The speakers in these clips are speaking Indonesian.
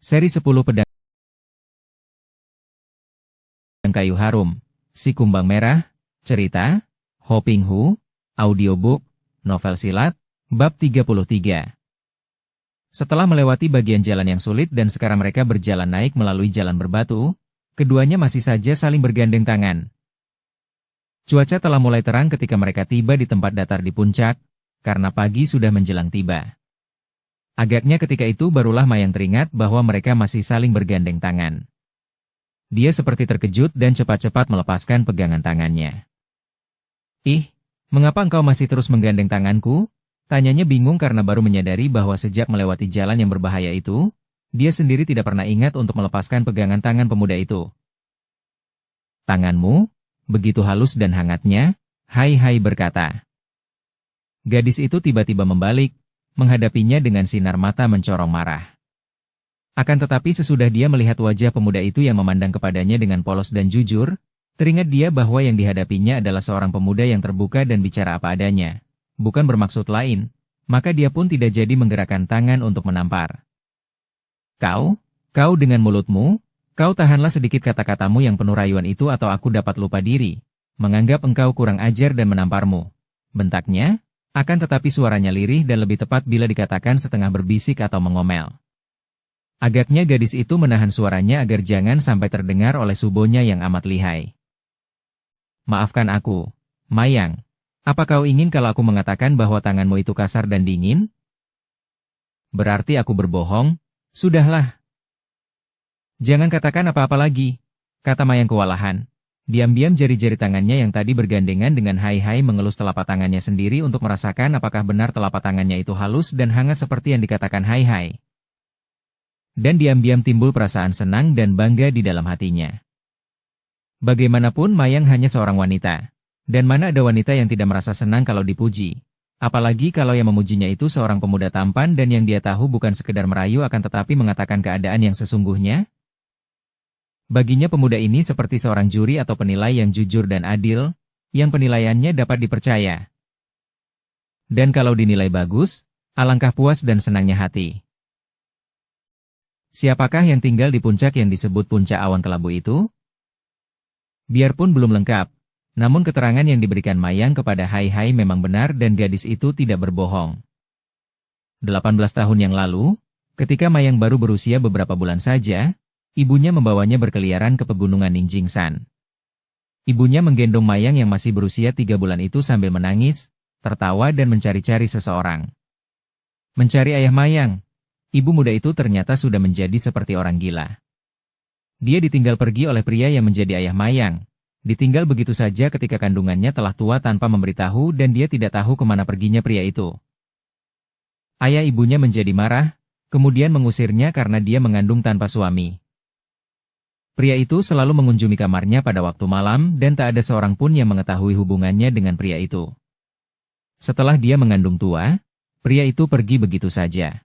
Seri 10 Pedang Kayu Harum, Si Kumbang Merah, Cerita, Hoping Hu, Audiobook, Novel Silat, Bab 33. Setelah melewati bagian jalan yang sulit dan sekarang mereka berjalan naik melalui jalan berbatu, keduanya masih saja saling bergandeng tangan. Cuaca telah mulai terang ketika mereka tiba di tempat datar di puncak, karena pagi sudah menjelang tiba. Agaknya ketika itu barulah Mayang teringat bahwa mereka masih saling bergandeng tangan. Dia seperti terkejut dan cepat-cepat melepaskan pegangan tangannya. "Ih, mengapa engkau masih terus menggandeng tanganku?" Tanyanya bingung karena baru menyadari bahwa sejak melewati jalan yang berbahaya itu, dia sendiri tidak pernah ingat untuk melepaskan pegangan tangan pemuda itu. "Tanganmu, begitu halus dan hangatnya," Hai berkata. Gadis itu tiba-tiba membalik, menghadapinya dengan sinar mata mencorong marah. Akan tetapi sesudah dia melihat wajah pemuda itu yang memandang kepadanya dengan polos dan jujur, teringat dia bahwa yang dihadapinya adalah seorang pemuda yang terbuka dan bicara apa adanya, bukan bermaksud lain, maka dia pun tidak jadi menggerakkan tangan untuk menampar. Kau dengan mulutmu, kau tahanlah sedikit kata-katamu yang penuh rayuan itu atau aku dapat lupa diri, menganggap engkau kurang ajar dan menamparmu," bentaknya, akan tetapi suaranya lirih dan lebih tepat bila dikatakan setengah berbisik atau mengomel. Agaknya gadis itu menahan suaranya agar jangan sampai terdengar oleh subonya yang amat lihai. "Maafkan aku, Mayang. Apa kau ingin kalau aku mengatakan bahwa tanganmu itu kasar dan dingin? Berarti aku berbohong? Sudahlah. Jangan katakan apa-apa lagi," kata Mayang kewalahan. Diam-diam jari-jari tangannya yang tadi bergandengan dengan Hai mengelus telapak tangannya sendiri untuk merasakan apakah benar telapak tangannya itu halus dan hangat seperti yang dikatakan Hai. Dan diam-diam timbul perasaan senang dan bangga di dalam hatinya. Bagaimanapun Mayang hanya seorang wanita. Dan mana ada wanita yang tidak merasa senang kalau dipuji. Apalagi kalau yang memujinya itu seorang pemuda tampan dan yang dia tahu bukan sekedar merayu akan tetapi mengatakan keadaan yang sesungguhnya. Baginya pemuda ini seperti seorang juri atau penilai yang jujur dan adil, yang penilaiannya dapat dipercaya. Dan kalau dinilai bagus, alangkah puas dan senangnya hati. Siapakah yang tinggal di puncak yang disebut puncak awan kelabu itu? Biarpun belum lengkap, namun keterangan yang diberikan Mayang kepada Hai memang benar dan gadis itu tidak berbohong. 18 tahun yang lalu, ketika Mayang baru berusia beberapa bulan saja, ibunya membawanya berkeliaran ke pegunungan Ningjingsan. Ibunya menggendong Mayang yang masih berusia 3 bulan itu sambil menangis, tertawa dan mencari-cari seseorang. Mencari ayah Mayang. Ibu muda itu ternyata sudah menjadi seperti orang gila. Dia ditinggal pergi oleh pria yang menjadi ayah Mayang. Ditinggal begitu saja ketika kandungannya telah tua tanpa memberitahu dan dia tidak tahu kemana perginya pria itu. Ayah ibunya menjadi marah, kemudian mengusirnya karena dia mengandung tanpa suami. Pria itu selalu mengunjungi kamarnya pada waktu malam dan tak ada seorang pun yang mengetahui hubungannya dengan pria itu. Setelah dia mengandung tua, pria itu pergi begitu saja.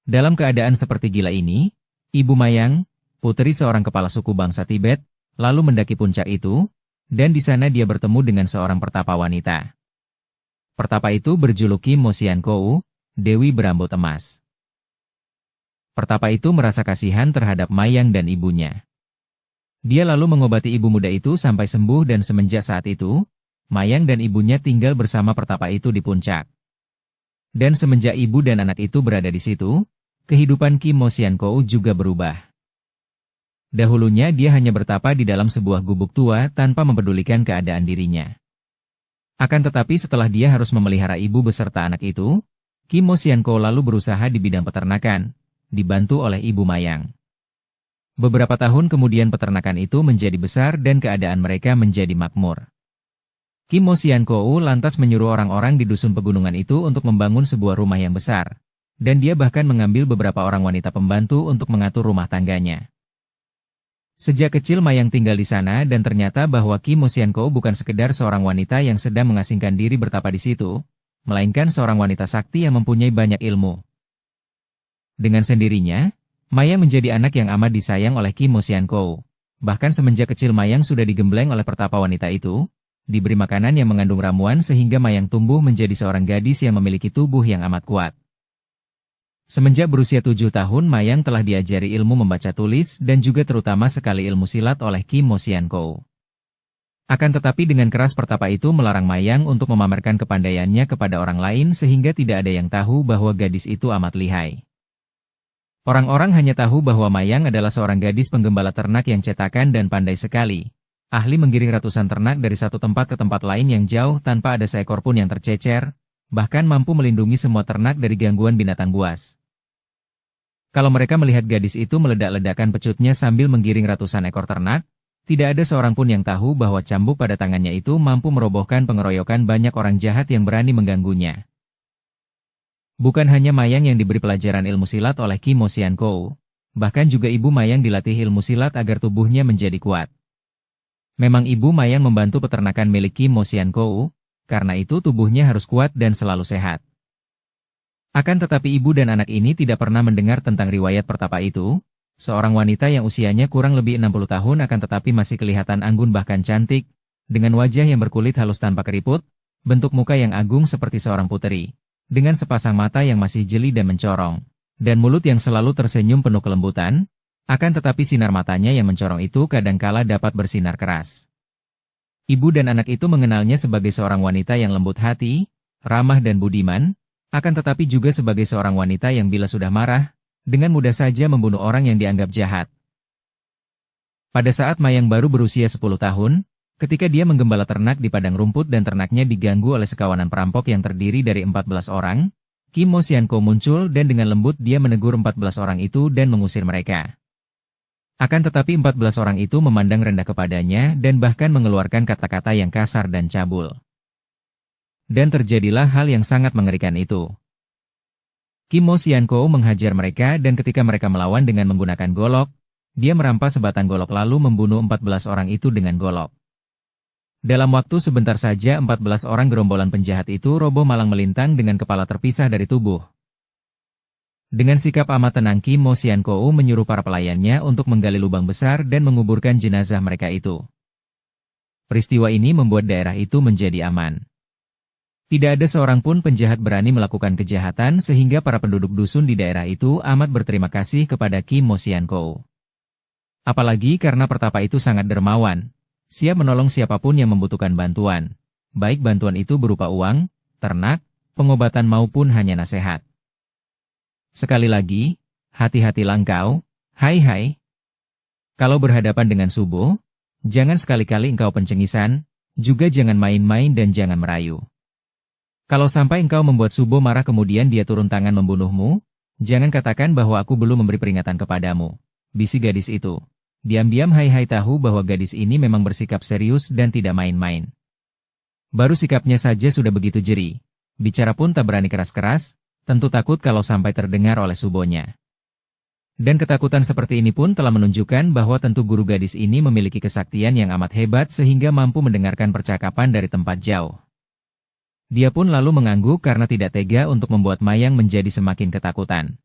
Dalam keadaan seperti gila ini, Ibu Mayang, putri seorang kepala suku bangsa Tibet, lalu mendaki puncak itu, dan di sana dia bertemu dengan seorang pertapa wanita. Pertapa itu berjuluki Mo Xian Kou, Dewi berambut emas. Pertapa itu merasa kasihan terhadap Mayang dan ibunya. Dia lalu mengobati ibu muda itu sampai sembuh dan semenjak saat itu, Mayang dan ibunya tinggal bersama pertapa itu di puncak. Dan semenjak ibu dan anak itu berada di situ, kehidupan Mo Xian Kou juga berubah. Dahulunya dia hanya bertapa di dalam sebuah gubuk tua tanpa mempedulikan keadaan dirinya. Akan tetapi setelah dia harus memelihara ibu beserta anak itu, Mo Xian Kou lalu berusaha di bidang peternakan, dibantu oleh Ibu Mayang. Beberapa tahun kemudian peternakan itu menjadi besar dan keadaan mereka menjadi makmur. Mo Xian Kou lantas menyuruh orang-orang di dusun pegunungan itu untuk membangun sebuah rumah yang besar, dan dia bahkan mengambil beberapa orang wanita pembantu untuk mengatur rumah tangganya. Sejak kecil Mayang tinggal di sana dan ternyata bahwa Mo Xian Kou bukan sekedar seorang wanita yang sedang mengasingkan diri bertapa di situ, melainkan seorang wanita sakti yang mempunyai banyak ilmu. Dengan sendirinya, Mayang menjadi anak yang amat disayang oleh Mo Xian Kou. Bahkan semenjak kecil Mayang sudah digembleng oleh pertapa wanita itu, diberi makanan yang mengandung ramuan sehingga Mayang tumbuh menjadi seorang gadis yang memiliki tubuh yang amat kuat. Semenjak berusia 7 tahun Mayang telah diajari ilmu membaca tulis dan juga terutama sekali ilmu silat oleh Kim Mo Sian-ko. Akan tetapi dengan keras pertapa itu melarang Mayang untuk memamerkan kepandaiannya kepada orang lain sehingga tidak ada yang tahu bahwa gadis itu amat lihai. Orang-orang hanya tahu bahwa Mayang adalah seorang gadis penggembala ternak yang cetakan dan pandai sekali. Ahli menggiring ratusan ternak dari satu tempat ke tempat lain yang jauh tanpa ada seekor pun yang tercecer, bahkan mampu melindungi semua ternak dari gangguan binatang buas. Kalau mereka melihat gadis itu meledak-ledakan pecutnya sambil menggiring ratusan ekor ternak, tidak ada seorang pun yang tahu bahwa cambuk pada tangannya itu mampu merobohkan pengeroyokan banyak orang jahat yang berani mengganggunya. Bukan hanya Mayang yang diberi pelajaran ilmu silat oleh Kim Mo Sian-ko, bahkan juga ibu Mayang dilatih ilmu silat agar tubuhnya menjadi kuat. Memang ibu Mayang membantu peternakan milik Kim Mo Sian-ko, karena itu tubuhnya harus kuat dan selalu sehat. Akan tetapi ibu dan anak ini tidak pernah mendengar tentang riwayat pertapa itu, seorang wanita yang usianya kurang lebih 60 tahun akan tetapi masih kelihatan anggun bahkan cantik, dengan wajah yang berkulit halus tanpa keriput, bentuk muka yang agung seperti seorang puteri, dengan sepasang mata yang masih jeli dan mencorong, dan mulut yang selalu tersenyum penuh kelembutan, akan tetapi sinar matanya yang mencorong itu kadangkala dapat bersinar keras. Ibu dan anak itu mengenalnya sebagai seorang wanita yang lembut hati, ramah dan budiman, akan tetapi juga sebagai seorang wanita yang bila sudah marah, dengan mudah saja membunuh orang yang dianggap jahat. Pada saat Mayang baru berusia 10 tahun, ketika dia menggembala ternak di padang rumput dan ternaknya diganggu oleh sekawanan perampok yang terdiri dari 14 orang, Kim Mo Sian-ko muncul dan dengan lembut dia menegur 14 orang itu dan mengusir mereka. Akan tetapi 14 orang itu memandang rendah kepadanya dan bahkan mengeluarkan kata-kata yang kasar dan cabul. Dan terjadilah hal yang sangat mengerikan itu. Kim Mo Sian-ko menghajar mereka dan ketika mereka melawan dengan menggunakan golok, dia merampas sebatang golok lalu membunuh 14 orang itu dengan golok. Dalam waktu sebentar saja 14 orang gerombolan penjahat itu roboh malang melintang dengan kepala terpisah dari tubuh. Dengan sikap amat tenang Kim Mo Sian-ko menyuruh para pelayannya untuk menggali lubang besar dan menguburkan jenazah mereka itu. Peristiwa ini membuat daerah itu menjadi aman. Tidak ada seorang pun penjahat berani melakukan kejahatan sehingga para penduduk dusun di daerah itu amat berterima kasih kepada Kim Mo Sian-ko. Apalagi karena pertapa itu sangat dermawan, siap menolong siapapun yang membutuhkan bantuan, baik bantuan itu berupa uang, ternak, pengobatan maupun hanya nasihat. Sekali lagi, hati-hatilah engkau, hai. Kalau berhadapan dengan subuh, jangan sekali-kali engkau pencengisan, juga jangan main-main dan jangan merayu. Kalau sampai engkau membuat Subo marah kemudian dia turun tangan membunuhmu, jangan katakan bahwa aku belum memberi peringatan kepadamu. Bisik gadis itu. Diam-diam Hai tahu bahwa gadis ini memang bersikap serius dan tidak main-main. Baru sikapnya saja sudah begitu jeri. Bicara pun tak berani keras-keras, tentu takut kalau sampai terdengar oleh Subonya. Dan ketakutan seperti ini pun telah menunjukkan bahwa tentu guru gadis ini memiliki kesaktian yang amat hebat sehingga mampu mendengarkan percakapan dari tempat jauh. Dia pun lalu mengangguk karena tidak tega untuk membuat Mayang menjadi semakin ketakutan.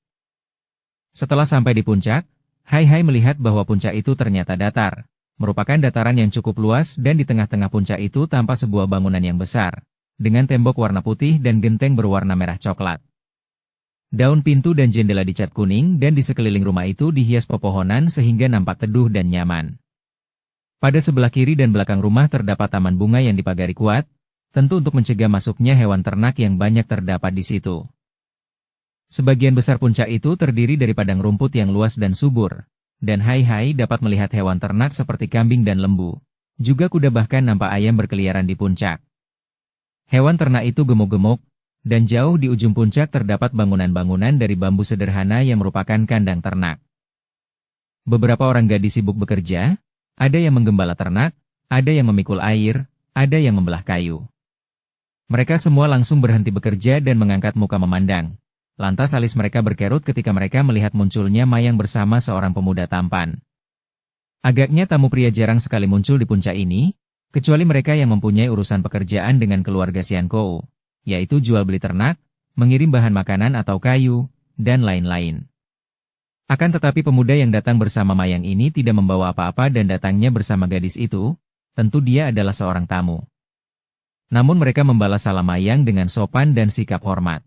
Setelah sampai di puncak, Hai melihat bahwa puncak itu ternyata datar, merupakan dataran yang cukup luas dan di tengah-tengah puncak itu tampak sebuah bangunan yang besar, dengan tembok warna putih dan genteng berwarna merah coklat. Daun pintu dan jendela dicat kuning dan di sekeliling rumah itu dihias pepohonan sehingga nampak teduh dan nyaman. Pada sebelah kiri dan belakang rumah terdapat taman bunga yang dipagari kuat, tentu untuk mencegah masuknya hewan ternak yang banyak terdapat di situ. Sebagian besar puncak itu terdiri dari padang rumput yang luas dan subur, dan Hai dapat melihat hewan ternak seperti kambing dan lembu. Juga kuda bahkan nampak ayam berkeliaran di puncak. Hewan ternak itu gemuk-gemuk, dan jauh di ujung puncak terdapat bangunan-bangunan dari bambu sederhana yang merupakan kandang ternak. Beberapa orang gadis sibuk bekerja, ada yang menggembala ternak, ada yang memikul air, ada yang membelah kayu. Mereka semua langsung berhenti bekerja dan mengangkat muka memandang. Lantas alis mereka berkerut ketika mereka melihat munculnya Mayang bersama seorang pemuda tampan. Agaknya tamu pria jarang sekali muncul di puncak ini, kecuali mereka yang mempunyai urusan pekerjaan dengan keluarga Sian-ko, yaitu jual beli ternak, mengirim bahan makanan atau kayu, dan lain-lain. Akan tetapi pemuda yang datang bersama Mayang ini tidak membawa apa-apa dan datangnya bersama gadis itu, tentu dia adalah seorang tamu. Namun mereka membalas salam Mayang dengan sopan dan sikap hormat.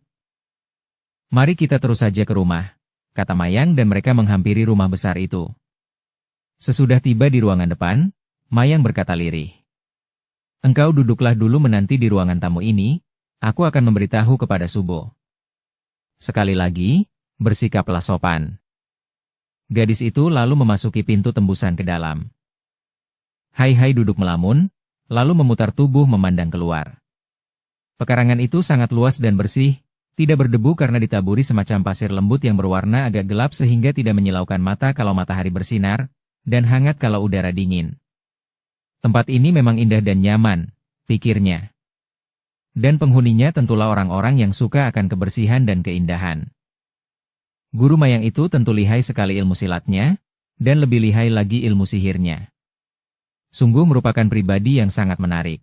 Mari kita terus saja ke rumah, kata Mayang dan mereka menghampiri rumah besar itu. Sesudah tiba di ruangan depan, Mayang berkata lirih. Engkau duduklah dulu menanti di ruangan tamu ini, aku akan memberitahu kepada Subo. Sekali lagi, bersikaplah sopan. Gadis itu lalu memasuki pintu tembusan ke dalam. Hai duduk melamun, lalu memutar tubuh memandang keluar. Pekarangan itu sangat luas dan bersih, tidak berdebu karena ditaburi semacam pasir lembut yang berwarna agak gelap sehingga tidak menyilaukan mata kalau matahari bersinar, dan hangat kalau udara dingin. Tempat ini memang indah dan nyaman, pikirnya. Dan penghuninya tentulah orang-orang yang suka akan kebersihan dan keindahan. Guru Mayang itu tentu lihai sekali ilmu silatnya, dan lebih lihai lagi ilmu sihirnya. Sungguh merupakan pribadi yang sangat menarik.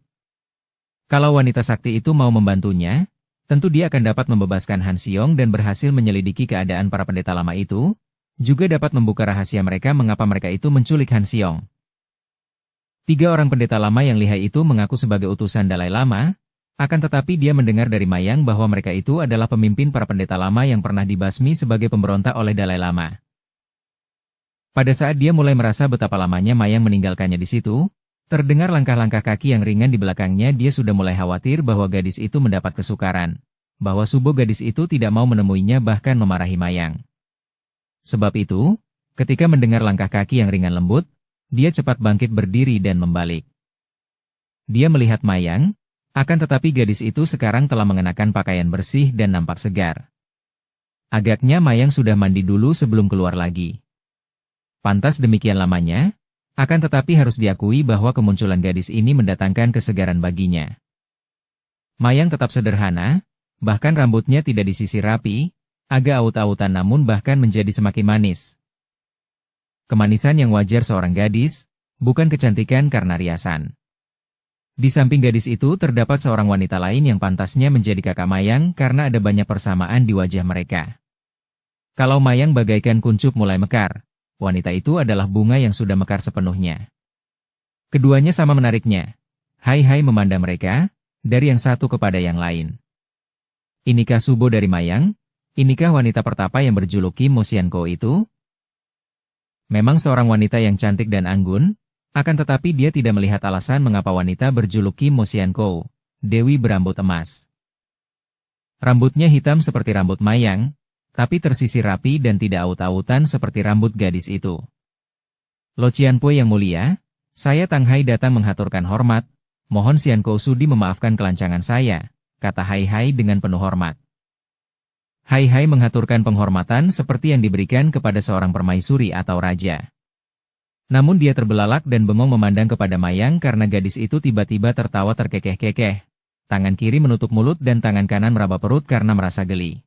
Kalau wanita sakti itu mau membantunya, tentu dia akan dapat membebaskan Han Xiong dan berhasil menyelidiki keadaan para pendeta lama itu, juga dapat membuka rahasia mereka mengapa mereka itu menculik Han Xiong. 3 orang pendeta lama yang lihai itu mengaku sebagai utusan Dalai Lama, akan tetapi dia mendengar dari Mayang bahwa mereka itu adalah pemimpin para pendeta lama yang pernah dibasmi sebagai pemberontak oleh Dalai Lama. Pada saat dia mulai merasa betapa lamanya Mayang meninggalkannya di situ, terdengar langkah-langkah kaki yang ringan di belakangnya. Dia sudah mulai khawatir bahwa gadis itu mendapat kesukaran, bahwa Subo gadis itu tidak mau menemuinya bahkan memarahi Mayang. Sebab itu, ketika mendengar langkah kaki yang ringan lembut, dia cepat bangkit berdiri dan membalik. Dia melihat Mayang, akan tetapi gadis itu sekarang telah mengenakan pakaian bersih dan nampak segar. Agaknya Mayang sudah mandi dulu sebelum keluar lagi. Pantas demikian lamanya, akan tetapi harus diakui bahwa kemunculan gadis ini mendatangkan kesegaran baginya. Mayang tetap sederhana, bahkan rambutnya tidak disisir rapi, agak aut-autan namun bahkan menjadi semakin manis. Kemanisan yang wajar seorang gadis, bukan kecantikan karena riasan. Di samping gadis itu terdapat seorang wanita lain yang pantasnya menjadi kakak Mayang karena ada banyak persamaan di wajah mereka. Kalau Mayang bagaikan kuncup mulai mekar, wanita itu adalah bunga yang sudah mekar sepenuhnya. Keduanya sama menariknya. Hai memandang mereka, dari yang satu kepada yang lain. Inikah Subo dari Mayang? Inikah wanita pertapa yang berjuluki Mo Xiankou itu? Memang seorang wanita yang cantik dan anggun, akan tetapi dia tidak melihat alasan mengapa wanita berjuluki Mo Xiankou, Dewi berambut emas. Rambutnya hitam seperti rambut Mayang, tapi tersisir rapi dan tidak aut-autan seperti rambut gadis itu. Lo Cianpui yang mulia, saya Tang Hai datang menghaturkan hormat, mohon Xiankou sudi memaafkan kelancangan saya, kata Hai dengan penuh hormat. Hai menghaturkan penghormatan seperti yang diberikan kepada seorang permaisuri atau raja. Namun dia terbelalak dan bengong memandang kepada Mayang karena gadis itu tiba-tiba tertawa terkekeh-kekeh. Tangan kiri menutup mulut dan tangan kanan meraba perut karena merasa geli.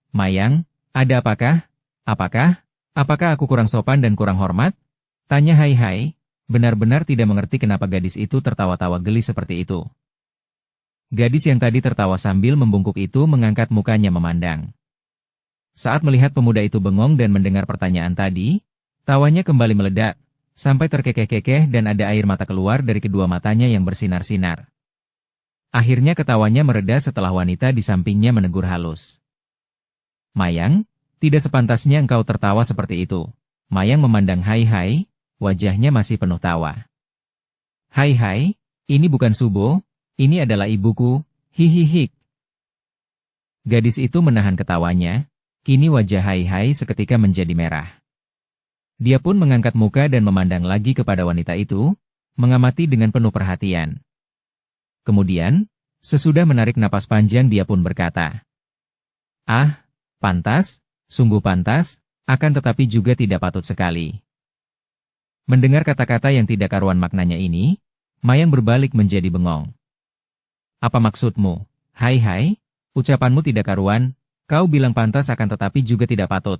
Mayang, ada apakah? Apakah aku kurang sopan dan kurang hormat? Tanya Hai, benar-benar tidak mengerti kenapa gadis itu tertawa-tawa geli seperti itu. Gadis yang tadi tertawa sambil membungkuk itu mengangkat mukanya memandang. Saat melihat pemuda itu bengong dan mendengar pertanyaan tadi, tawanya kembali meledak, sampai terkekeh-kekeh dan ada air mata keluar dari kedua matanya yang bersinar-sinar. Akhirnya ketawanya mereda setelah wanita di sampingnya menegur halus. Mayang, tidak sepantasnya engkau tertawa seperti itu. Mayang memandang Hai, wajahnya masih penuh tawa. Hai, ini bukan Subo, ini adalah ibuku, hihihik. Gadis itu menahan ketawanya, kini wajah Hai seketika menjadi merah. Dia pun mengangkat muka dan memandang lagi kepada wanita itu, mengamati dengan penuh perhatian. Kemudian, sesudah menarik napas panjang dia pun berkata, pantas, sungguh pantas, akan tetapi juga tidak patut sekali. Mendengar kata-kata yang tidak karuan maknanya ini, Mayang berbalik menjadi bengong. Apa maksudmu? Hai, ucapanmu tidak karuan, kau bilang pantas akan tetapi juga tidak patut.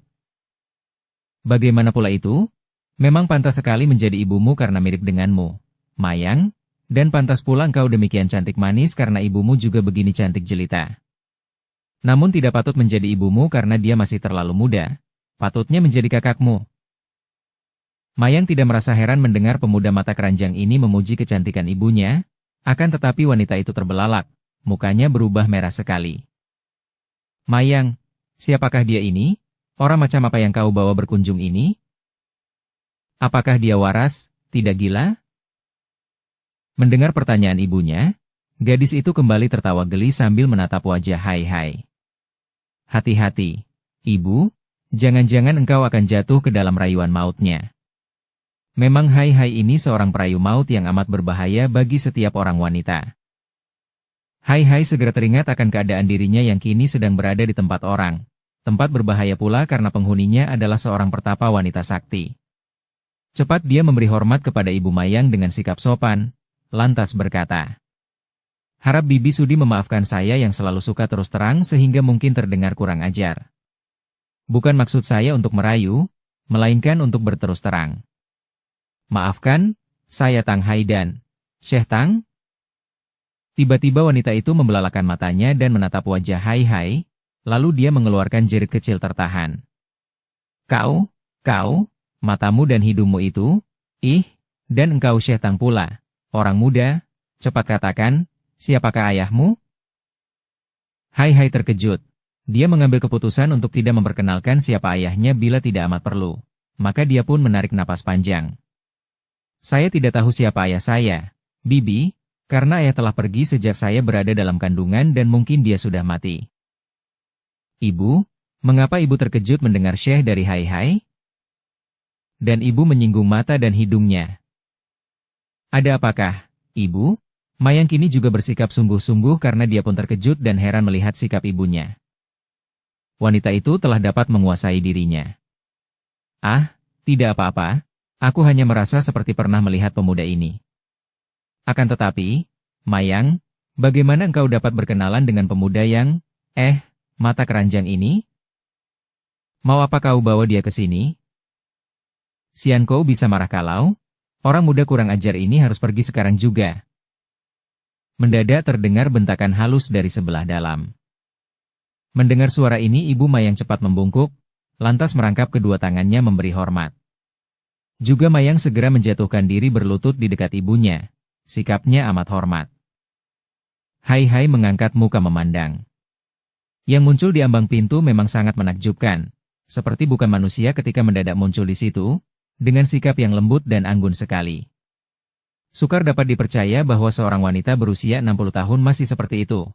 Bagaimana pula itu? Memang pantas sekali menjadi ibumu karena mirip denganmu, Mayang, dan pantas pula engkau demikian cantik manis karena ibumu juga begini cantik jelita. Namun tidak patut menjadi ibumu karena dia masih terlalu muda, patutnya menjadi kakakmu. Mayang tidak merasa heran mendengar pemuda mata keranjang ini memuji kecantikan ibunya, akan tetapi wanita itu terbelalak, mukanya berubah merah sekali. Mayang, siapakah dia ini? Orang macam apa yang kau bawa berkunjung ini? Apakah dia waras, tidak gila? Mendengar pertanyaan ibunya, gadis itu kembali tertawa geli sambil menatap wajah Hai Hai. Hati-hati, ibu, jangan-jangan engkau akan jatuh ke dalam rayuan mautnya. Memang Hai Hai ini seorang perayu maut yang amat berbahaya bagi setiap orang wanita. Hai Hai segera teringat akan keadaan dirinya yang kini sedang berada di tempat orang. Tempat berbahaya pula karena penghuninya adalah seorang pertapa wanita sakti. Cepat dia memberi hormat kepada Ibu Mayang dengan sikap sopan, lantas berkata, "Harap Bibi sudi memaafkan saya yang selalu suka terus terang sehingga mungkin terdengar kurang ajar. Bukan maksud saya untuk merayu, melainkan untuk berterus terang. Maafkan, saya Tang Haidan. Syekh Tang?" Tiba-tiba wanita itu membelalakan matanya dan menatap wajah Hai Hai, lalu dia mengeluarkan jerit kecil tertahan. Kau, matamu dan hidungmu itu, dan engkau Syekh Tang pula, orang muda, cepat katakan, siapakah ayahmu? Hai Hai terkejut. Dia mengambil keputusan untuk tidak memperkenalkan siapa ayahnya bila tidak amat perlu. Maka dia pun menarik napas panjang. Saya tidak tahu siapa ayah saya, Bibi, karena ayah telah pergi sejak saya berada dalam kandungan dan mungkin dia sudah mati. Ibu, mengapa ibu terkejut mendengar Syekh dari Hai Hai? Dan ibu menyinggung mata dan hidungnya. Ada apakah, ibu? Mayang kini juga bersikap sungguh-sungguh karena dia pun terkejut dan heran melihat sikap ibunya. Wanita itu telah dapat menguasai dirinya. Ah, tidak apa-apa, aku hanya merasa seperti pernah melihat pemuda ini. Akan tetapi, Mayang, bagaimana engkau dapat berkenalan dengan pemuda yang, mata keranjang ini? Mau apa kau bawa dia ke sini? Xiankou bisa marah kalau, orang muda kurang ajar ini harus pergi sekarang juga. Mendadak terdengar bentakan halus dari sebelah dalam. Mendengar suara ini Ibu Mayang cepat membungkuk, lantas merangkap kedua tangannya memberi hormat. Juga Mayang segera menjatuhkan diri berlutut di dekat ibunya. Sikapnya amat hormat. Hai Hai mengangkat muka memandang. Yang muncul di ambang pintu memang sangat menakjubkan, seperti bukan manusia ketika mendadak muncul di situ, dengan sikap yang lembut dan anggun sekali. Sukar dapat dipercaya bahwa seorang wanita berusia 60 tahun masih seperti itu.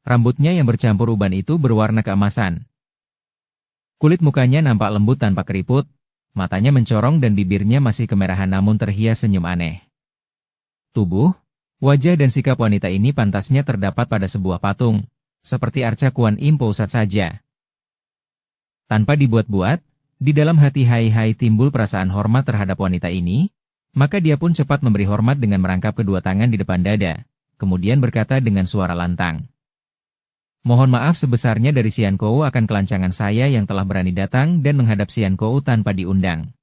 Rambutnya yang bercampur uban itu berwarna keemasan. Kulit mukanya nampak lembut tanpa keriput, matanya mencorong dan bibirnya masih kemerahan namun terhias senyum aneh. Tubuh, wajah dan sikap wanita ini pantasnya terdapat pada sebuah patung, seperti arca Kuan Im Pusat saja. Tanpa dibuat-buat, di dalam hati Hai Hai timbul perasaan hormat terhadap wanita ini, maka dia pun cepat memberi hormat dengan merangkap kedua tangan di depan dada, kemudian berkata dengan suara lantang. Mohon maaf sebesarnya dari Xiankou akan kelancangan saya yang telah berani datang dan menghadap Xiankou tanpa diundang.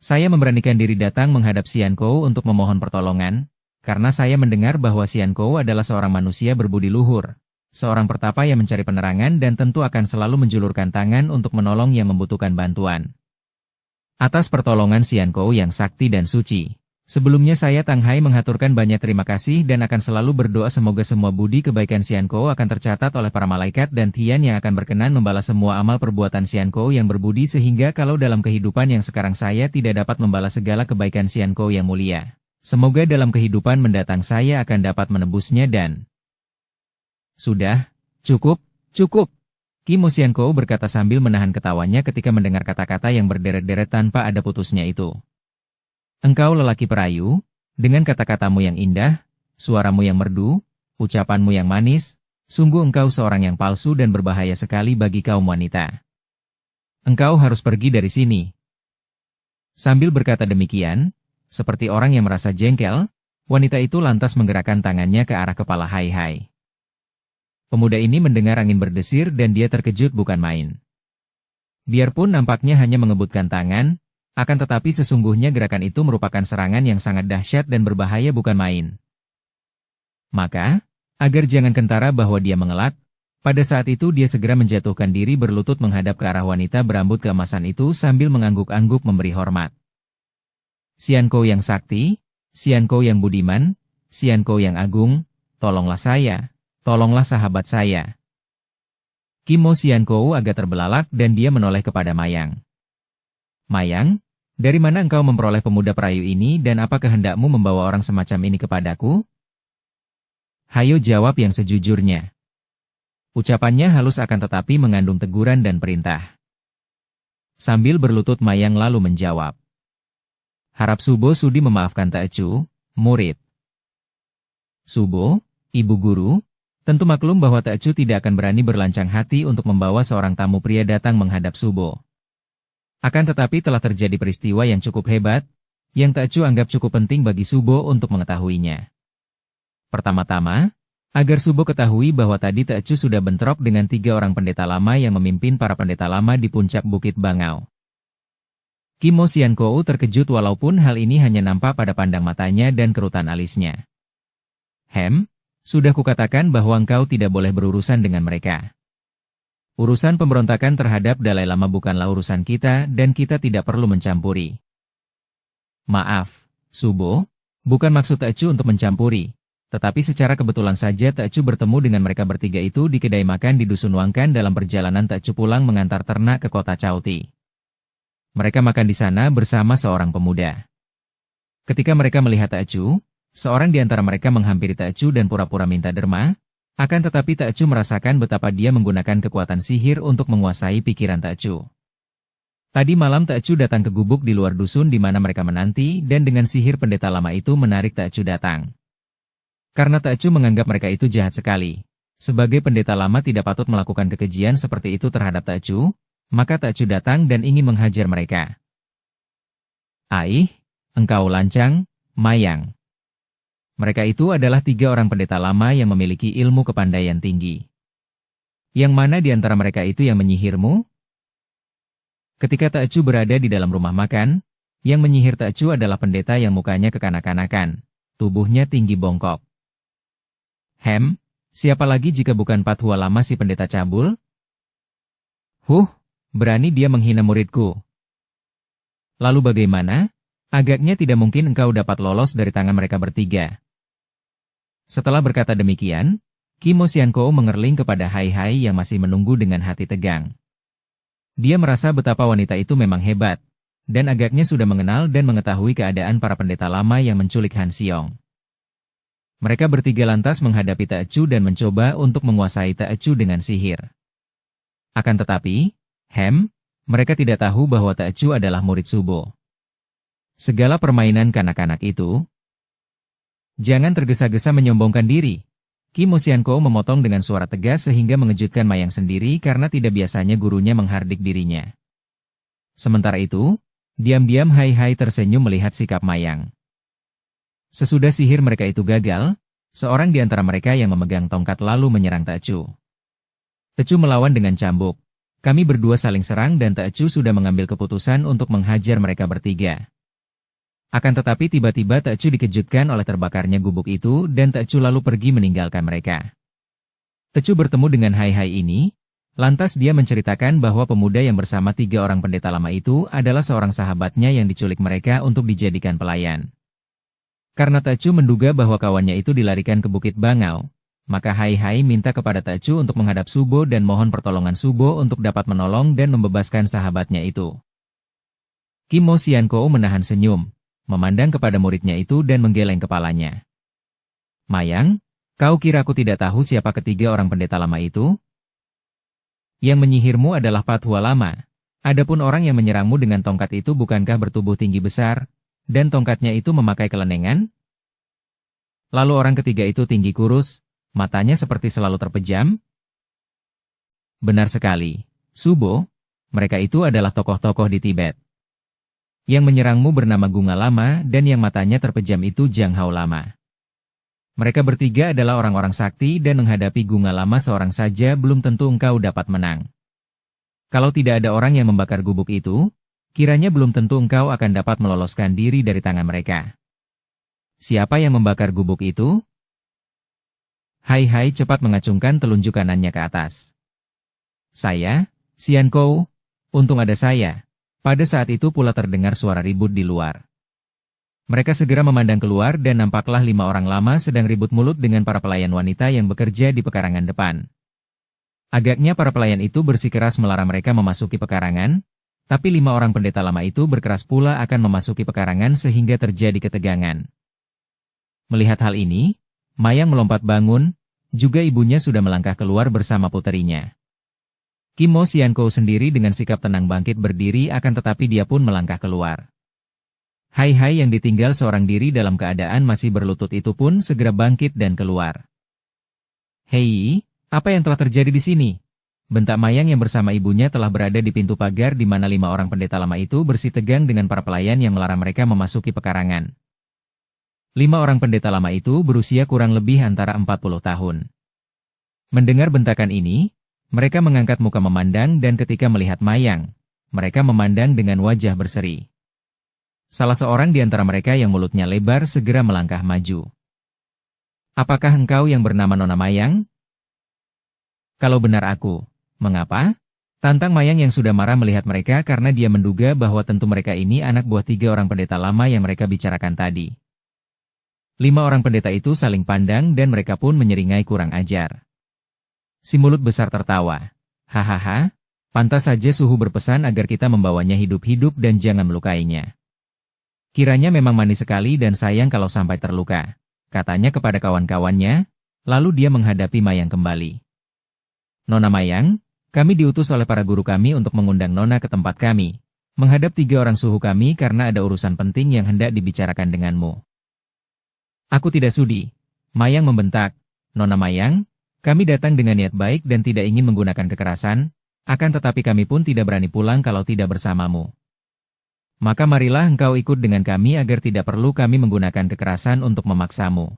Saya memberanikan diri datang menghadap Xiankou untuk memohon pertolongan, karena saya mendengar bahwa Xiankou adalah seorang manusia berbudi luhur, seorang pertapa yang mencari penerangan dan tentu akan selalu menjulurkan tangan untuk menolong yang membutuhkan bantuan. Atas pertolongan Xiankou yang sakti dan suci, sebelumnya saya Tang Hai menghaturkan banyak terima kasih dan akan selalu berdoa semoga semua budi kebaikan Xiankou akan tercatat oleh para malaikat dan Tian yang akan berkenan membalas semua amal perbuatan Xiankou yang berbudi sehingga kalau dalam kehidupan yang sekarang saya tidak dapat membalas segala kebaikan Xiankou yang mulia. Semoga dalam kehidupan mendatang saya akan dapat menebusnya dan... Sudah, cukup. Kim Xiankou berkata sambil menahan ketawanya ketika mendengar kata-kata yang berderet-deret tanpa ada putusnya itu. Engkau lelaki perayu, dengan kata-katamu yang indah, suaramu yang merdu, ucapanmu yang manis, sungguh engkau seorang yang palsu dan berbahaya sekali bagi kaum wanita. Engkau harus pergi dari sini. Sambil berkata demikian, seperti orang yang merasa jengkel, wanita itu lantas menggerakkan tangannya ke arah kepala Hai Hai. Pemuda ini mendengar angin berdesir dan dia terkejut bukan main. Biarpun nampaknya hanya mengebutkan tangan, akan tetapi sesungguhnya gerakan itu merupakan serangan yang sangat dahsyat dan berbahaya bukan main. Maka, agar jangan kentara bahwa dia mengelak, pada saat itu dia segera menjatuhkan diri berlutut menghadap ke arah wanita berambut keemasan itu sambil mengangguk-angguk memberi hormat. Xiankou yang sakti, Xiankou yang budiman, Xiankou yang agung, tolonglah saya, tolonglah sahabat saya. Kim Mo Xiankou agak terbelalak dan dia menoleh kepada Mayang. Mayang, dari mana engkau memperoleh pemuda perayu ini dan apa kehendakmu membawa orang semacam ini kepadaku? Hayo jawab yang sejujurnya. Ucapannya halus akan tetapi mengandung teguran dan perintah. Sambil berlutut Mayang lalu menjawab. Harap Subo sudi memaafkan Teocu, murid. Subo, ibu guru, tentu maklum bahwa Teocu tidak akan berani berlancang hati untuk membawa seorang tamu pria datang menghadap Subo. Akan tetapi telah terjadi peristiwa yang cukup hebat, yang Teocu anggap cukup penting bagi Subo untuk mengetahuinya. Pertama-tama, agar Subo ketahui bahwa tadi Teocu sudah bentrok dengan 3 orang pendeta lama yang memimpin para pendeta lama di puncak Bukit Bangau. Kim Mo Xiankou terkejut walaupun hal ini hanya nampak pada pandang matanya dan kerutan alisnya. Sudah kukatakan bahwa engkau tidak boleh berurusan dengan mereka. Urusan pemberontakan terhadap Dalai Lama bukanlah urusan kita dan kita tidak perlu mencampuri. Maaf, Subo, bukan maksud Teocu untuk mencampuri, tetapi secara kebetulan saja Teocu bertemu dengan mereka bertiga itu di kedai makan di Dusun Wangkan dalam perjalanan Teocu pulang mengantar ternak ke kota Chauti. Mereka makan di sana bersama seorang pemuda. Ketika mereka melihat Teocu, seorang di antara mereka menghampiri Teocu dan pura-pura minta derma, akan tetapi Teocu merasakan betapa dia menggunakan kekuatan sihir untuk menguasai pikiran Teocu. Tadi malam Teocu datang ke gubuk di luar dusun di mana mereka menanti dan dengan sihir pendeta lama itu menarik Teocu datang. Karena Teocu menganggap mereka itu jahat sekali. Sebagai pendeta lama tidak patut melakukan kekejian seperti itu terhadap Teocu, maka Teocu datang dan ingin menghajar mereka. Aih, engkau lancang, Mayang. Mereka itu adalah 3 orang pendeta lama yang memiliki ilmu kepandaian tinggi. Yang mana di antara mereka itu yang menyihirmu? Ketika Teocu berada di dalam rumah makan, yang menyihir Teocu adalah pendeta yang mukanya kekanak-kanakan, tubuhnya tinggi bongkok. Siapa lagi jika bukan Pathua lama si pendeta cabul? Berani dia menghina muridku. Lalu bagaimana? Agaknya tidak mungkin engkau dapat lolos dari tangan mereka bertiga. Setelah berkata demikian, Kim Mo Xiankou mengerling kepada Hai Hai yang masih menunggu dengan hati tegang. Dia merasa betapa wanita itu memang hebat, dan agaknya sudah mengenal dan mengetahui keadaan para pendeta lama yang menculik Han Xiong. Mereka bertiga lantas menghadapi Teocu dan mencoba untuk menguasai Teocu dengan sihir. Akan tetapi, mereka tidak tahu bahwa Teocu adalah murid Subo. Segala permainan kanak-kanak itu. Jangan tergesa-gesa menyombongkan diri. Kim Mo Xiankou memotong dengan suara tegas sehingga mengejutkan Mayang sendiri karena tidak biasanya gurunya menghardik dirinya. Sementara itu, diam-diam Hai Hai tersenyum melihat sikap Mayang. Sesudah sihir mereka itu gagal, seorang di antara mereka yang memegang tongkat lalu menyerang Teocu. Teocu melawan dengan cambuk. Kami berdua saling serang dan Teocu sudah mengambil keputusan untuk menghajar mereka bertiga. Akan tetapi tiba-tiba Teocu dikejutkan oleh terbakarnya gubuk itu dan Teocu lalu pergi meninggalkan mereka. Teocu bertemu dengan Hai Hai ini, lantas dia menceritakan bahwa pemuda yang bersama 3 orang pendeta lama itu adalah seorang sahabatnya yang diculik mereka untuk dijadikan pelayan. Karena Teocu menduga bahwa kawannya itu dilarikan ke Bukit Bangau, maka Hai Hai minta kepada Teocu untuk menghadap Subo dan mohon pertolongan Subo untuk dapat menolong dan membebaskan sahabatnya itu. Kim Mo Xiankou menahan senyum, memandang kepada muridnya itu dan menggeleng kepalanya. Mayang, kau kira aku tidak tahu siapa ketiga orang pendeta lama itu? Yang menyihirmu adalah Pathua lama. Adapun orang yang menyerangmu dengan tongkat itu bukankah bertubuh tinggi besar, dan tongkatnya itu memakai kelenengan? Lalu orang ketiga itu tinggi kurus, matanya seperti selalu terpejam? Benar sekali, Subo, mereka itu adalah tokoh-tokoh di Tibet. Yang menyerangmu bernama Gunga Lama dan yang matanya terpejam itu Jang Hao Lama. Mereka bertiga adalah orang-orang sakti dan menghadapi Gunga Lama seorang saja belum tentu engkau dapat menang. Kalau tidak ada orang yang membakar gubuk itu, kiranya belum tentu engkau akan dapat meloloskan diri dari tangan mereka. Siapa yang membakar gubuk itu? Hai Hai cepat mengacungkan telunjuk kanannya ke atas. Saya, Xiankou, untung ada saya. Pada saat itu pula terdengar suara ribut di luar. Mereka segera memandang keluar dan nampaklah 5 orang lama sedang ribut mulut dengan para pelayan wanita yang bekerja di pekarangan depan. Agaknya para pelayan itu bersikeras melarang mereka memasuki pekarangan, tapi 5 orang pendeta lama itu berkeras pula akan memasuki pekarangan sehingga terjadi ketegangan. Melihat hal ini, Mayang melompat bangun, juga ibunya sudah melangkah keluar bersama puterinya. Kim Mo Xiankou sendiri dengan sikap tenang bangkit berdiri akan tetapi dia pun melangkah keluar. Hai Hai yang ditinggal seorang diri dalam keadaan masih berlutut itu pun segera bangkit dan keluar. Hei, apa yang telah terjadi di sini? Bentak Mayang yang bersama ibunya telah berada di pintu pagar di mana 5 orang pendeta lama itu bersitegang dengan para pelayan yang melarang mereka memasuki pekarangan. 5 orang pendeta lama itu berusia kurang lebih antara 40 tahun. Mendengar bentakan ini, mereka mengangkat muka memandang dan ketika melihat Mayang, mereka memandang dengan wajah berseri. Salah seorang di antara mereka yang mulutnya lebar segera melangkah maju. Apakah engkau yang bernama Nona Mayang? Kalau benar aku, mengapa? Tantang Mayang yang sudah marah melihat mereka karena dia menduga bahwa tentu mereka ini anak buah 3 orang pendeta lama yang mereka bicarakan tadi. 5 orang pendeta itu saling pandang dan mereka pun menyeringai kurang ajar. Si mulut besar tertawa. Hahaha, pantas saja suhu berpesan agar kita membawanya hidup-hidup dan jangan melukainya. Kiranya memang manis sekali dan sayang kalau sampai terluka, katanya kepada kawan-kawannya, lalu dia menghadapi Mayang kembali. Nona Mayang, kami diutus oleh para guru kami untuk mengundang Nona ke tempat kami, menghadap 3 orang suhu kami karena ada urusan penting yang hendak dibicarakan denganmu. Aku tidak sudi. Mayang membentak. Nona Mayang, kami datang dengan niat baik dan tidak ingin menggunakan kekerasan, akan tetapi kami pun tidak berani pulang kalau tidak bersamamu. Maka marilah engkau ikut dengan kami agar tidak perlu kami menggunakan kekerasan untuk memaksamu.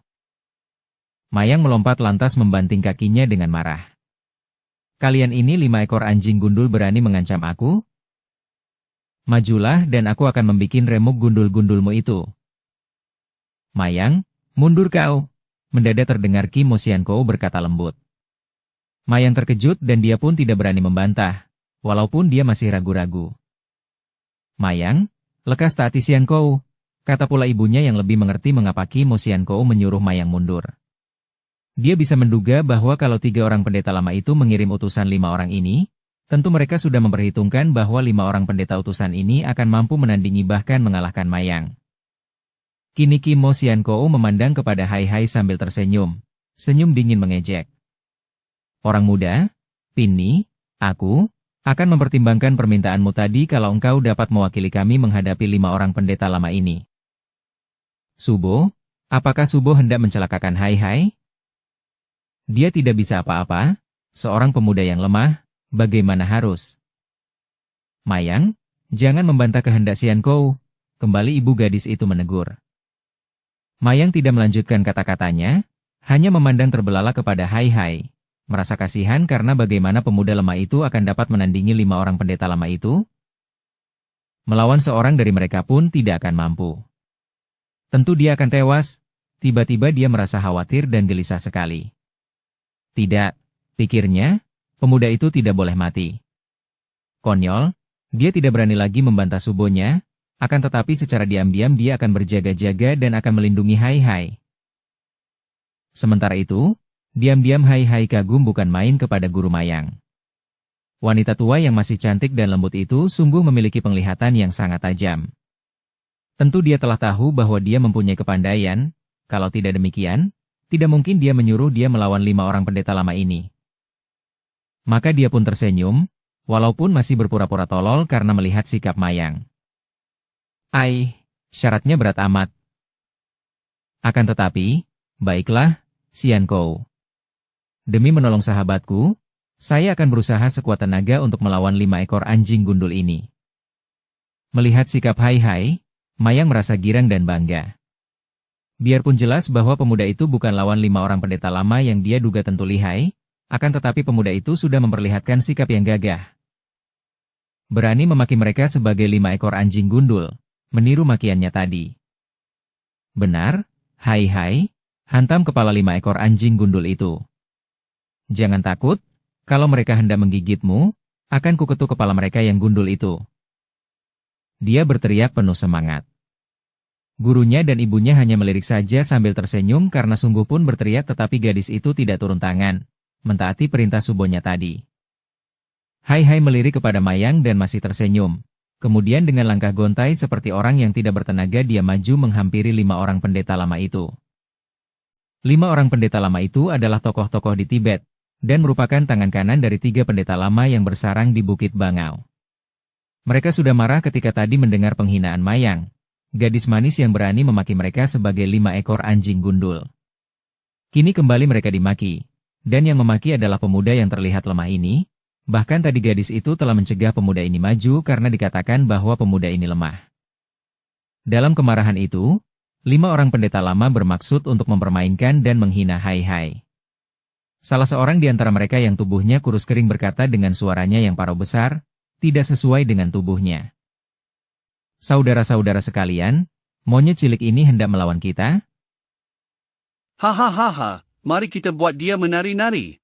Mayang melompat lantas membanting kakinya dengan marah. Kalian ini 5 ekor anjing gundul berani mengancam aku? Majulah dan aku akan membikin remuk gundul-gundulmu itu. Mayang, mundur kau! Mendadak terdengar Kim Mo Xiankou berkata lembut. Mayang terkejut dan dia pun tidak berani membantah, walaupun dia masih ragu-ragu. Mayang, lekas taati Xiankou, kata pula ibunya yang lebih mengerti mengapa Kim Mo Xiankou menyuruh Mayang mundur. Dia bisa menduga bahwa kalau 3 orang pendeta lama itu mengirim utusan 5 orang ini, tentu mereka sudah memperhitungkan bahwa 5 orang pendeta utusan ini akan mampu menandingi bahkan mengalahkan Mayang. Kini Kim Mo Xiankou memandang kepada Hai Hai sambil tersenyum, senyum dingin mengejek. Orang muda, Pinni, aku akan mempertimbangkan permintaanmu tadi kalau engkau dapat mewakili kami menghadapi 5 orang pendeta lama ini. Subo, apakah Subo hendak mencelakakan Hai Hai? Dia tidak bisa apa-apa, seorang pemuda yang lemah, bagaimana harus? Mayang, jangan membantah kehendak Xiankou, kembali ibu gadis itu menegur. Mayang tidak melanjutkan kata-katanya, hanya memandang terbelalak kepada Hai Hai, merasa kasihan karena bagaimana pemuda lemah itu akan dapat menandingi 5 orang pendeta lama itu. Melawan seorang dari mereka pun tidak akan mampu. Tentu dia akan tewas, tiba-tiba dia merasa khawatir dan gelisah sekali. Tidak, pikirnya, pemuda itu tidak boleh mati. Konyol, dia tidak berani lagi membantah subonya, akan tetapi secara diam-diam dia akan berjaga-jaga dan akan melindungi Hai Hai. Sementara itu, diam-diam Hai Hai kagum bukan main kepada guru Mayang. Wanita tua yang masih cantik dan lembut itu sungguh memiliki penglihatan yang sangat tajam. Tentu dia telah tahu bahwa dia mempunyai kepandaian, kalau tidak demikian, tidak mungkin dia menyuruh dia melawan 5 orang pendeta lama ini. Maka dia pun tersenyum, walaupun masih berpura-pura tolol karena melihat sikap Mayang. Syaratnya berat amat. Akan tetapi, baiklah, Xiankou. Demi menolong sahabatku, saya akan berusaha sekuat tenaga untuk melawan 5 ekor anjing gundul ini. Melihat sikap Hai Hai, Mayang merasa girang dan bangga. Biarpun jelas bahwa pemuda itu bukan lawan 5 orang pendeta lama yang dia duga tentu lihai, akan tetapi pemuda itu sudah memperlihatkan sikap yang gagah. Berani memaki mereka sebagai 5 ekor anjing gundul. Meniru makiannya tadi. Benar, Hai Hai, hantam kepala 5 ekor anjing gundul itu. Jangan takut, kalau mereka hendak menggigitmu, akan kuketuk kepala mereka yang gundul itu. Dia berteriak penuh semangat. Gurunya dan ibunya hanya melirik saja sambil tersenyum karena sungguh pun berteriak tetapi gadis itu tidak turun tangan. mentaati perintah Subonya tadi. Hai Hai melirik kepada Mayang dan masih tersenyum. Kemudian dengan langkah gontai seperti orang yang tidak bertenaga dia maju menghampiri 5 orang pendeta lama itu. 5 orang pendeta lama itu adalah tokoh-tokoh di Tibet, dan merupakan tangan kanan dari 3 pendeta lama yang bersarang di Bukit Bangau. Mereka sudah marah ketika tadi mendengar penghinaan Mayang, gadis manis yang berani memaki mereka sebagai 5 ekor anjing gundul. Kini kembali mereka dimaki, dan yang memaki adalah pemuda yang terlihat lemah ini. Bahkan tadi gadis itu telah mencegah pemuda ini maju karena dikatakan bahwa pemuda ini lemah. Dalam kemarahan itu, 5 orang pendeta lama bermaksud untuk mempermainkan dan menghina Hai Hai. Salah seorang di antara mereka yang tubuhnya kurus kering berkata dengan suaranya yang parau besar, tidak sesuai dengan tubuhnya. Saudara-saudara sekalian, monyet cilik ini hendak melawan kita? Hahaha, mari kita buat dia menari-nari.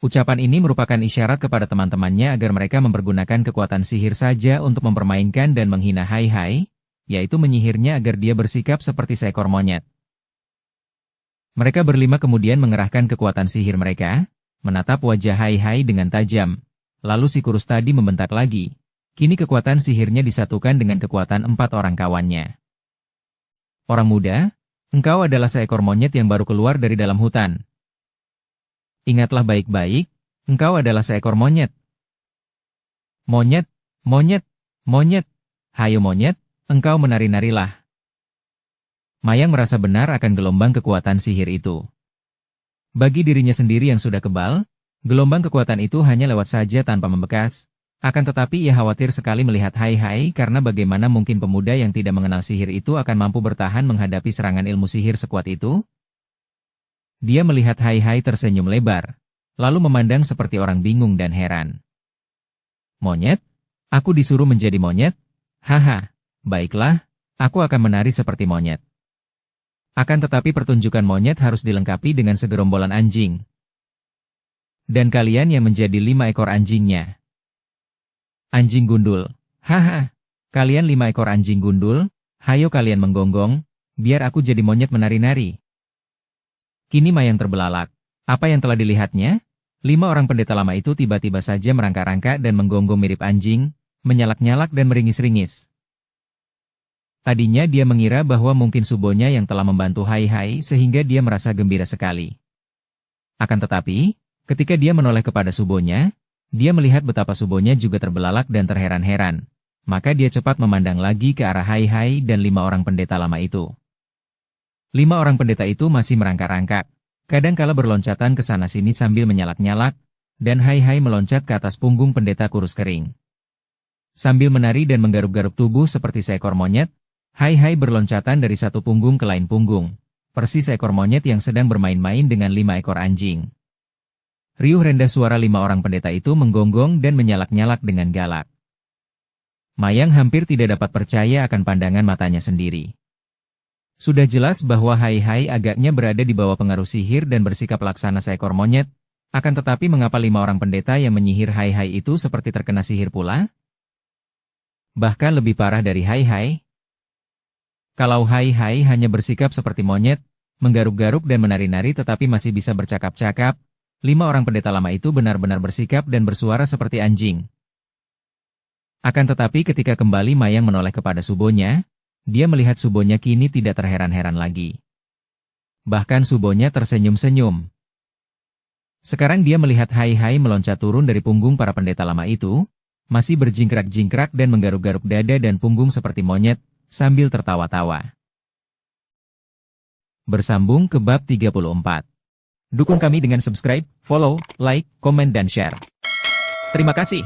Ucapan ini merupakan isyarat kepada teman-temannya agar mereka mempergunakan kekuatan sihir saja untuk mempermainkan dan menghina Hai Hai, yaitu menyihirnya agar dia bersikap seperti seekor monyet. Mereka berlima kemudian mengerahkan kekuatan sihir mereka, menatap wajah Hai Hai dengan tajam, lalu si kurus tadi membentak lagi. Kini kekuatan sihirnya disatukan dengan kekuatan 4 orang kawannya. Orang muda, engkau adalah seekor monyet yang baru keluar dari dalam hutan. Ingatlah baik-baik, engkau adalah seekor monyet. Monyet, monyet, monyet, hayo monyet, engkau menari-narilah. Mayang merasa benar akan gelombang kekuatan sihir itu. Bagi dirinya sendiri yang sudah kebal, gelombang kekuatan itu hanya lewat saja tanpa membekas, akan tetapi ia khawatir sekali melihat Hai Hai karena bagaimana mungkin pemuda yang tidak mengenal sihir itu akan mampu bertahan menghadapi serangan ilmu sihir sekuat itu? Dia melihat Hai Hai tersenyum lebar, lalu memandang seperti orang bingung dan heran. Monyet? Aku disuruh menjadi monyet? Haha, baiklah, aku akan menari seperti monyet. Akan tetapi pertunjukan monyet harus dilengkapi dengan segerombolan anjing. Dan kalian yang menjadi 5 ekor anjingnya. Anjing gundul, haha, kalian 5 ekor anjing gundul, hayo kalian menggonggong, biar aku jadi monyet menari-nari. Kini Mayang terbelalak. Apa yang telah dilihatnya? 5 orang pendeta lama itu tiba-tiba saja merangkak-rangkak dan menggonggong mirip anjing, menyalak-nyalak dan meringis-ringis. Tadinya dia mengira bahwa mungkin Subonya yang telah membantu Hai Hai sehingga dia merasa gembira sekali. Akan tetapi, ketika dia menoleh kepada Subonya, dia melihat betapa Subonya juga terbelalak dan terheran-heran. Maka dia cepat memandang lagi ke arah Hai Hai dan 5 orang pendeta lama itu. 5 orang pendeta itu masih merangkak-rangkak, kadang-kala berloncatan ke sana-sini sambil menyalak-nyalak, dan Hai Hai meloncat ke atas punggung pendeta kurus kering. Sambil menari dan menggaruk-garuk tubuh seperti seekor monyet, Hai Hai berloncatan dari satu punggung ke lain punggung, persis seekor monyet yang sedang bermain-main dengan 5 ekor anjing. Riuh rendah suara 5 orang pendeta itu menggonggong dan menyalak-nyalak dengan galak. Mayang hampir tidak dapat percaya akan pandangan matanya sendiri. Sudah jelas bahwa Hai Hai agaknya berada di bawah pengaruh sihir dan bersikap laksana seekor monyet, akan tetapi mengapa 5 orang pendeta yang menyihir Hai Hai itu seperti terkena sihir pula? Bahkan lebih parah dari Hai Hai. Kalau Hai Hai hanya bersikap seperti monyet, menggaruk-garuk dan menari-nari tetapi masih bisa bercakap-cakap, 5 orang pendeta lama itu benar-benar bersikap dan bersuara seperti anjing. Akan tetapi ketika kembali Mayang menoleh kepada Subonya, dia melihat Subonya kini tidak terheran-heran lagi. Bahkan Subonya tersenyum-senyum. Sekarang dia melihat Hai Hai meloncat turun dari punggung para pendeta lama itu, masih berjingkrak-jingkrak dan menggaruk-garuk dada dan punggung seperti monyet, sambil tertawa-tawa. Bersambung ke bab 34. Dukung kami dengan subscribe, follow, like, komen dan share. Terima kasih.